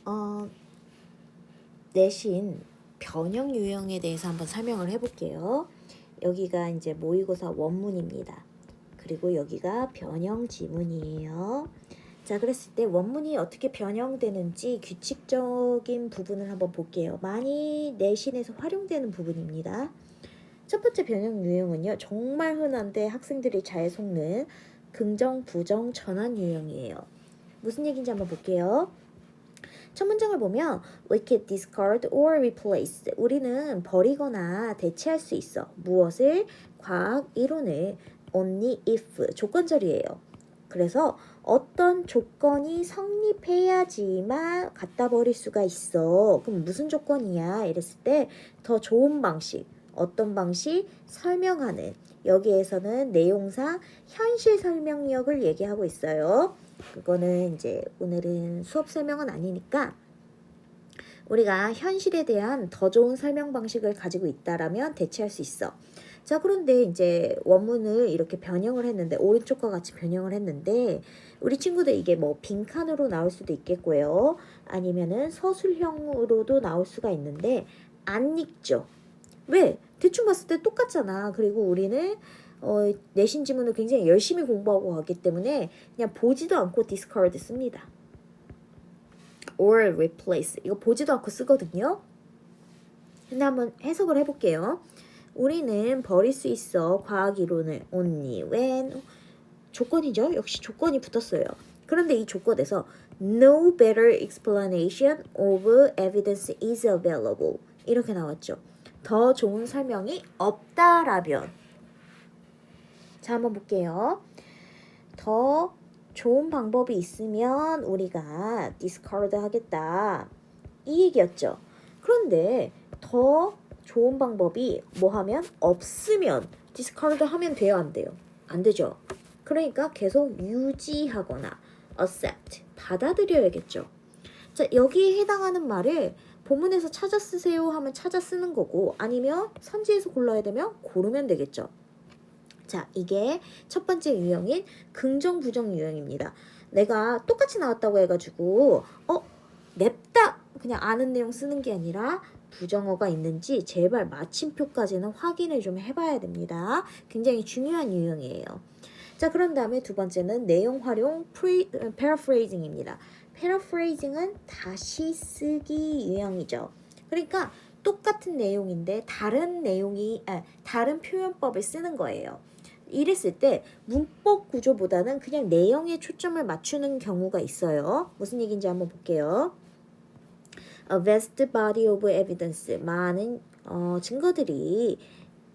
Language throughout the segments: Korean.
어, 내신 변형 유형에 대해서 한번 설명을 해볼게요. 여기가 이제 모의고사 원문입니다. 그리고 여기가 변형 지문이에요. 자, 그랬을 때 원문이 어떻게 변형되는지 규칙적인 부분을 한번 볼게요. 많이 내신에서 활용되는 부분입니다. 첫 번째 변형 유형은요, 정말 흔한데 학생들이 잘 속는 긍정, 부정, 전환 유형이에요. 무슨 얘기인지 한번 볼게요. 첫 문장을 보면 we can discard or replace. 우리는 버리거나 대체할 수 있어. 무엇을? 과학 이론을. only if 조건절이에요. 그래서 어떤 조건이 성립해야지만 갖다 버릴 수가 있어. 그럼 무슨 조건이야? 이랬을 때 더 좋은 방식. 어떤 방식? 설명하는. 여기에서는 내용상 현실 설명력을 얘기하고 있어요. 그거는 이제 오늘은 수업 설명은 아니니까 우리가 현실에 대한 더 좋은 설명 방식을 가지고 있다라면 대체할 수 있어. 자, 그런데 이제 원문을 이렇게 변형을 했는데 오른쪽과 같이 변형을 했는데 우리 친구들 이게 뭐 빈칸으로 나올 수도 있겠고요. 아니면은 서술형으로도 나올 수가 있는데 안 읽죠. 왜? 대충 봤을 때 똑같잖아. 그리고 우리는 내신 지문을 굉장히 열심히 공부하고 가기 때문에 그냥 보지도 않고 discard 씁니다. or replace 이거 보지도 않고 쓰거든요. 근데 한번 해석을 해볼게요. 우리는 버릴 수 있어 과학 이론을 only when 조건이죠. 역시 조건이 붙었어요. 그런데 이 조건에서 no better explanation of evidence is available 이렇게 나왔죠. 더 좋은 설명이 없다라면 자 한번 볼게요. 더 좋은 방법이 있으면 우리가 discard 하겠다 이 얘기였죠. 그런데 더 좋은 방법이 뭐 하면 없으면 discard 하면 돼요 안 돼요? 안 되죠. 그러니까 계속 유지하거나 accept 받아들여야겠죠. 자 여기에 해당하는 말을 본문에서 찾아 쓰세요 하면 찾아 쓰는 거고 아니면 선지에서 골라야 되면 고르면 되겠죠. 자 이게 첫 번째 유형인 긍정 부정 유형입니다. 내가 똑같이 나왔다고 해가지고 냅다 그냥 아는 내용 쓰는 게 아니라 부정어가 있는지 제발 마침표까지는 확인을 좀 해봐야 됩니다. 굉장히 중요한 유형이에요. 자 그런 다음에 두 번째는 내용 활용 paraphrasing입니다. paraphrasing은 다시 쓰기 유형이죠. 그러니까 똑같은 내용인데 다른 표현법을 쓰는 거예요. 이랬을 때 문법 구조보다는 그냥 내용에 초점을 맞추는 경우가 있어요. 무슨 얘기인지 한번 볼게요. A vast body of evidence. 많은 증거들이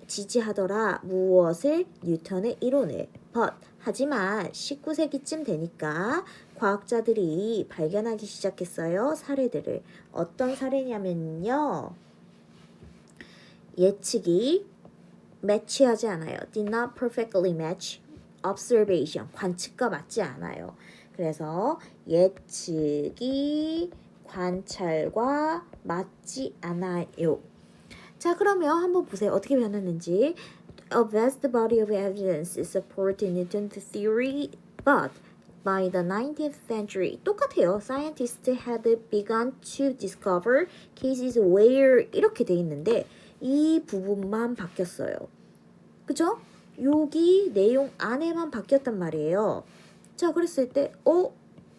지지하더라. 무엇을? 뉴턴의 이론을. But 하지만 19세기쯤 되니까 과학자들이 발견하기 시작했어요. 사례들을. 어떤 사례냐면요. 예측이 매치하지 않아요. Did not perfectly match observation. 관측과 맞지 않아요. 그래서 예측이 관찰과 맞지 않아요. 자, 그러면 한번 보세요. 어떻게 변했는지. A vast body of evidence supported Newton's theory, but by the 19th century 똑같아요. Scientists had begun to discover cases where 이렇게 돼 있는데 이 부분만 바뀌었어요. 그죠? 여기 내용 안에만 바뀌었단 말이에요. 자, 그랬을 때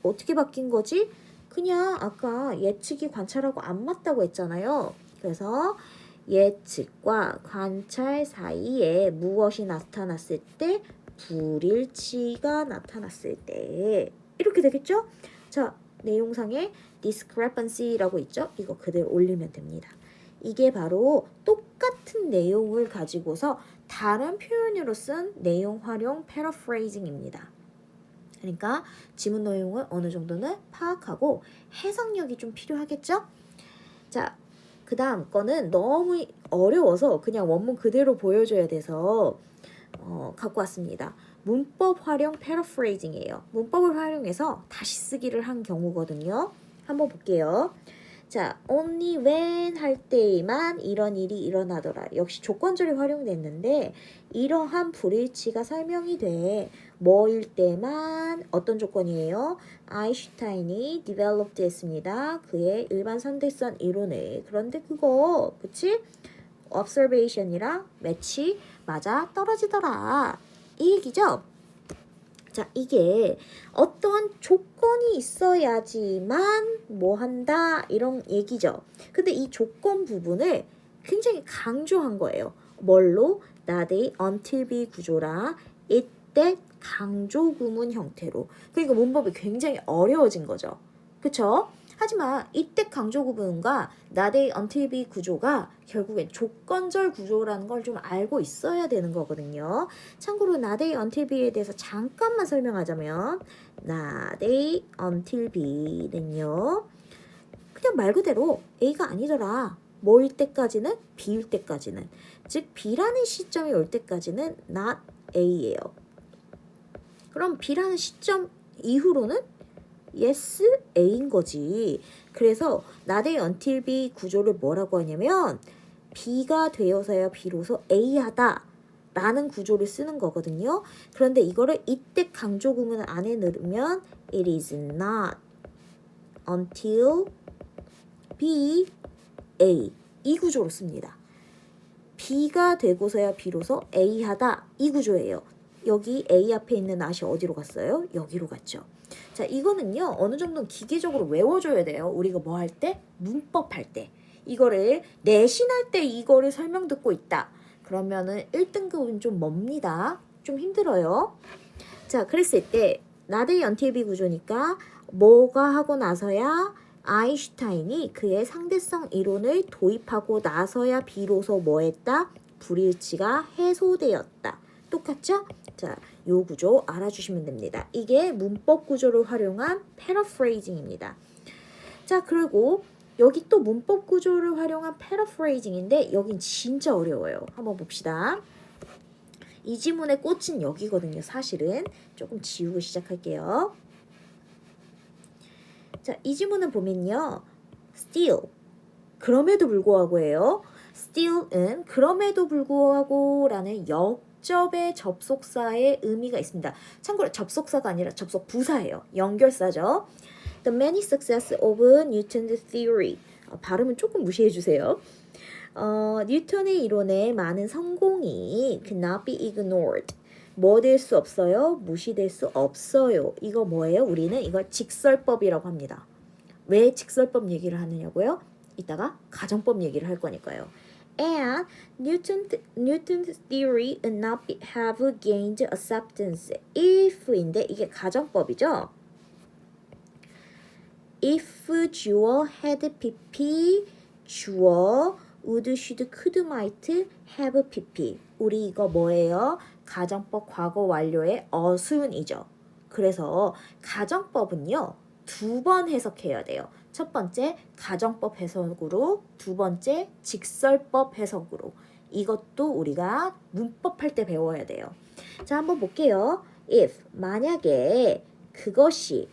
어떻게 바뀐 거지? 그냥 아까 예측이 관찰하고 안 맞다고 했잖아요. 그래서 예측과 관찰 사이에 무엇이 나타났을 때 불일치가 나타났을 때 이렇게 되겠죠? 자, 내용상에 discrepancy라고 있죠? 이거 그대로 올리면 됩니다. 이게 바로 똑같은 내용을 가지고서 다른 표현으로 쓴 내용 활용 paraphrasing입니다. 그러니까 지문 내용을 어느 정도는 파악하고 해석력이 좀 필요하겠죠? 자, 그 다음 거는 너무 어려워서 그냥 원문 그대로 보여줘야 돼서 갖고 왔습니다. 문법 활용 paraphrasing이에요. 문법을 활용해서 다시 쓰기를 한 경우거든요. 한번 볼게요. 자, only when 할 때에만 이런 일이 일어나더라. 역시 조건절이 활용됐는데 이러한 불일치가 설명이 돼. 뭐일 때만 어떤 조건이에요? 아인슈타인이 developed 했습니다. 그의 일반 상대성 이론을. 그런데 그거 그치? observation이랑 매치 맞아 떨어지더라. 이 얘기죠? 자, 이게 어떠한 조건이 있어야지만 뭐 한다 이런 얘기죠. 근데 이 조건 부분을 굉장히 강조한 거예요. 뭘로? not a until be 구조라 이때 강조 구문 형태로. 그러니까 문법이 굉장히 어려워진 거죠. 그쵸? 하지만 이때 강조 구문과 not a until be 구조가 결국엔 조건절 구조라는 걸 좀 알고 있어야 되는 거거든요. 참고로 not a until be에 대해서 잠깐만 설명하자면 not a until be는요. 그냥 말 그대로 A가 아니더라. 뭐일 때까지는? B일 때까지는. 즉 B라는 시점이 올 때까지는 not A예요. 그럼 B라는 시점 이후로는 yes, A인 거지. 그래서 not a until B 구조를 뭐라고 하냐면 B가 되어서야 비로소 A하다 라는 구조를 쓰는 거거든요. 그런데 이거를 이때 강조 구문 안에 넣으면 it is not until B, A 이 구조로 씁니다. B가 되고서야 비로소 A하다 이 구조예요. 여기 A 앞에 있는 not이 어디로 갔어요? 여기로 갔죠. 자, 이거는요 어느 정도는 기계적으로 외워줘야 돼요. 우리가 뭐 할 때? 문법 할 때. 이거를 내신할 때 이거를 설명 듣고 있다. 그러면은 1등급은 좀 멉니다. 좀 힘들어요. 자, 그랬을 때 나데이 언틸비 구조니까 뭐가 하고 나서야 아인슈타인이 그의 상대성 이론을 도입하고 나서야 비로소 뭐 했다? 불일치가 해소되었다. 똑같죠? 자, 요 구조 알아주시면 됩니다. 이게 문법 구조를 활용한 패러프레이징입니다. 자, 그리고 여기 또 문법 구조를 활용한 패러프레이징인데 여긴 진짜 어려워요. 한번 봅시다. 이 지문의 꽃은 여기거든요. 사실은 조금 지우고 시작할게요. 자, 이 지문을 보면요. still 그럼에도 불구하고예요. still은 그럼에도 불구하고 라는 역접의 접속사의 의미가 있습니다. 참고로 접속사가 아니라 접속 부사예요. 연결사죠. The many success of Newton's theory. 발음은 조금 무시해 주세요. 뉴턴의 이론의 많은 성공이 cannot be ignored. 뭐 될 수 없어요? 무시될 수 없어요. 이거 뭐예요? 우리는 이걸 직설법이라고 합니다. 왜 직설법 얘기를 하느냐고요? 이따가 가정법 얘기를 할 거니까요. And Newton's theory would not have gained acceptance if인데 이게 가정법이죠. if 주어 had pp 주어 would should could might have pp 우리 이거 뭐예요? 가정법 과거 완료의 어순이죠. 그래서 가정법은요 2번 해석해야 돼요. 첫 번째 가정법 해석으로 두 번째 직설법 해석으로 이것도 우리가 문법 할 때 배워야 돼요. 자, 한번 볼게요. if 만약에 그것이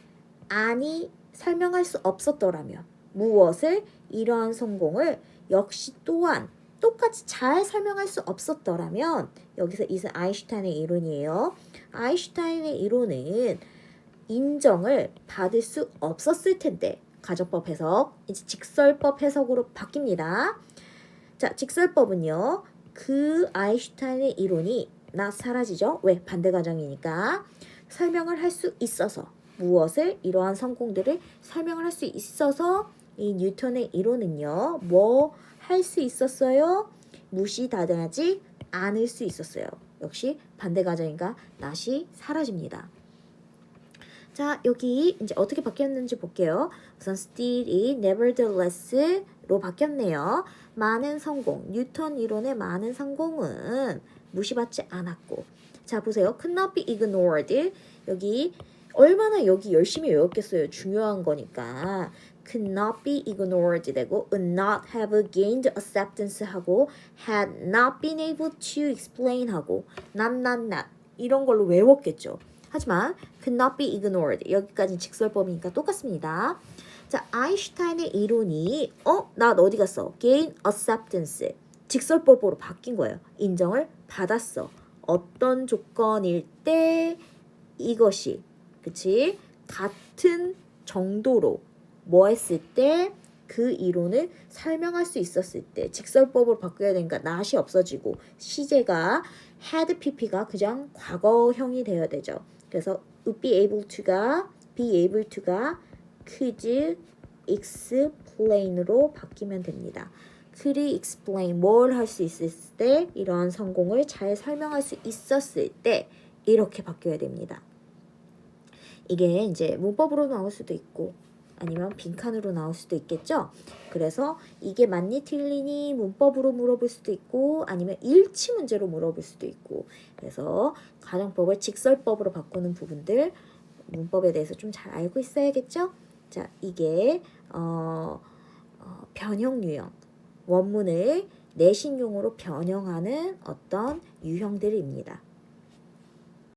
아니 설명할 수 없었더라면 무엇을 이러한 성공을 역시 또한 똑같이 잘 설명할 수 없었더라면 여기서 이것은 아인슈타인의 이론이에요. 아인슈타인의 이론은 인정을 받을 수 없었을 텐데 가정법 해석 이제 직설법 해석으로 바뀝니다. 자, 직설법은요. 그 아인슈타인의 이론이 사라지죠. 왜? 반대 가정이니까 설명을 할 수 있어서 무엇을 이러한 성공들을 설명을 할 수 있어서 이 뉴턴의 이론은요. 뭐 할 수 있었어요? 무시당하지 않을 수 있었어요. 역시 반대 가정이니까 not이 사라집니다. 자, 여기 이제 어떻게 바뀌었는지 볼게요. 우선 still이 nevertheless로 바뀌었네요. 많은 성공, 뉴턴 이론의 많은 성공은 무시받지 않았고. 자, 보세요. could not be ignored. 여기 얼마나 여기 열심히 외웠겠어요. 중요한 거니까. could not be ignored 되고 would not have gained acceptance 하고 had not been able to explain 하고 not 이런 걸로 외웠겠죠. 하지만 could not be ignored. 여기까지 직설법이니까 똑같습니다. 자, 아인슈타인의 이론이 난 어디 갔어? gain acceptance. 직설법으로 바뀐 거예요. 인정을 받았어. 어떤 조건일 때 이것이 그치? 같은 정도로 뭐 했을 때 그 이론을 설명할 수 있었을 때 직설법으로 바꿔야 되니까 not이 없어지고 시제가 had pp가 그냥 과거형이 되어야 되죠. 그래서 would be able to가 be able to가 could explain으로 바뀌면 됩니다. could explain 뭘 할 수 있을 때 이러한 성공을 잘 설명할 수 있었을 때 이렇게 바뀌어야 됩니다. 이게 이제 문법으로 나올 수도 있고 아니면 빈칸으로 나올 수도 있겠죠. 그래서 이게 맞니 틀리니 문법으로 물어볼 수도 있고 아니면 일치 문제로 물어볼 수도 있고 그래서 가정법을 직설법으로 바꾸는 부분들 문법에 대해서 좀 잘 알고 있어야겠죠. 자, 이게 변형 유형 원문을 내신용으로 변형하는 어떤 유형들입니다.